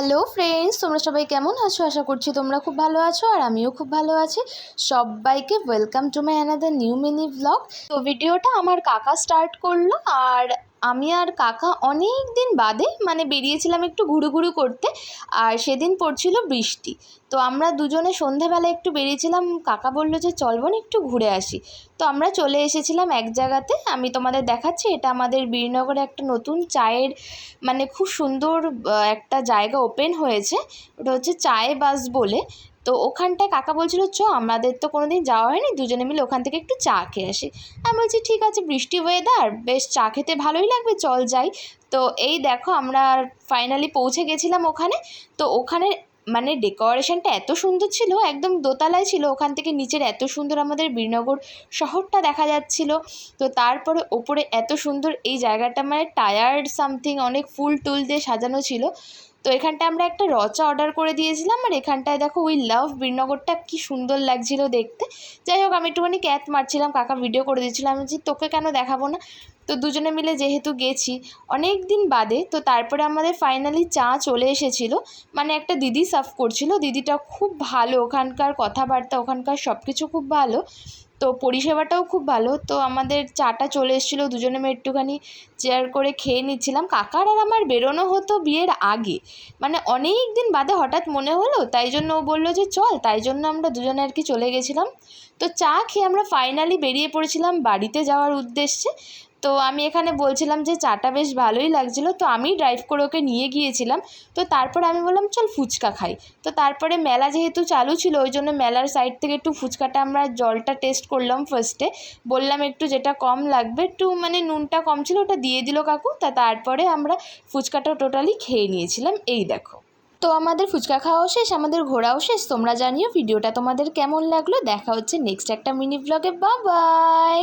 Hello friends, তোমরা সবাই কেমন আছো? আশা করছি তোমরা খুব ভালো আছো আর আমিও খুব ভালো আছি। সবাইকে welcome to my another new mini blog. তো ভিডিওটা আমার কাকা স্টার্ট করলো, আর আমি আর কাকা অনেক দিন বাদে বেরিয়েছিলাম একটু ঘুরু করতে। আর সেদিন পড়ছিল বৃষ্টি, তো আমরা দুজনে সন্ধ্যাবেলা একটু বেরিয়েছিলাম। কাকা বললো যে চল বোন একটু ঘুরে আসি। তো আমরা চলে এসেছিলাম এক জায়গাতে, আমি তোমাদের দেখাচ্ছি। এটা আমাদের বীরনগরে একটা নতুন চায়ের খুব সুন্দর একটা জায়গা ওপেন হয়েছে। ওটা হচ্ছে চায়ে বাস বলে। তো ওখানটায় কাকা বলছিল আমাদের তো কোনো দিন যাওয়া হয়নি, দুজনে মিলে ওখান থেকে একটু চা খেয়ে আসি। আমি বলছি ঠিক আছে, বৃষ্টি ওয়েদার, বেশ চা খেতে ভালোই লাগবে, চল যাই। তো এই দেখো আমরা ফাইনালি পৌঁছে গেছিলাম ওখানে। তো ওখানে ডেকোরেশনটা এত সুন্দর ছিল, একদম দোতলায় ছিল, ওখান থেকে নিচের এত সুন্দর আমাদের বীরনগর শহরটা দেখা যাচ্ছিল। তো তারপরে ওপরে এত সুন্দর এই জায়গাটা টায়ার্ড সামথিং অনেক ফুল টুল দিয়ে সাজানো ছিল। তো এখানটায় আমরা একটা রচা অর্ডার করে দিয়েছিলাম, আর এখানটায় দেখো উই লাভ বীরনগরটা কি সুন্দর লাগছিল দেখতে। যাই হোক, আমি একটুখানি ক্যাত মারছিলাম, কাকা ভিডিও করে দিচ্ছিলাম। আমি বলছি তোকে কেন দেখাবো না। তো দুজনে মিলে যেহেতু গেছি অনেক দিন বাদে, তো তারপরে আমাদের ফাইনালি চা চলে এসেছিলো। একটা দিদি সার্ভ করছিল, দিদিটা খুব ভালো, ওখানকার কথাবার্তা, ওখানকার সব কিছু খুব ভালো, তো পরিষেবাটাও খুব ভালো। তো আমাদের চাটা চলে এসেছিলো, দুজনে মিলে একটুখানি শেয়ার করে খেয়ে নিচ্ছিলাম। কাকার আর আমার বেরোনো হতো বিয়ের আগে, অনেক দিন বাদে হঠাৎ মনে হলো, তাই জন্য ও বললো যে চল, তাই জন্য আমরা দুজনে আর কি চলে গেছিলাম। তো চা খেয়ে আমরা ফাইনালি বেরিয়ে পড়েছিলাম বাড়িতে যাওয়ার উদ্দেশ্যে। তো আমি এখানে বলছিলাম যে চাটা বেশ ভালোই লাগছিলো, তো আমি ড্রাইভ করে ওকে নিয়ে গিয়েছিলাম। তো তারপরে আমি বললাম চল ফুচকা খাই। তো তারপরে মেলা যেহেতু চালু ছিল, ওই জন্য মেলার সাইড থেকে একটু ফুচকাটা আমরা জলটা টেস্ট করলাম ফার্স্টে, বললাম একটু যেটা কম লাগবে, একটু নুনটা কম ছিল, ওটা দিয়ে দিল কাকু। তারপরে আমরা ফুচকাটা টোটালি খেয়ে নিয়েছিলাম। এই দেখো, তো আমাদের ফুচকা খাওয়াও শেষ, আমাদের ঘোরাও শেষ। তোমরা জানিও ভিডিওটা তোমাদের কেমন লাগলো। দেখা হচ্ছে নেক্সট একটা মিনি ব্লগে। Bye bye.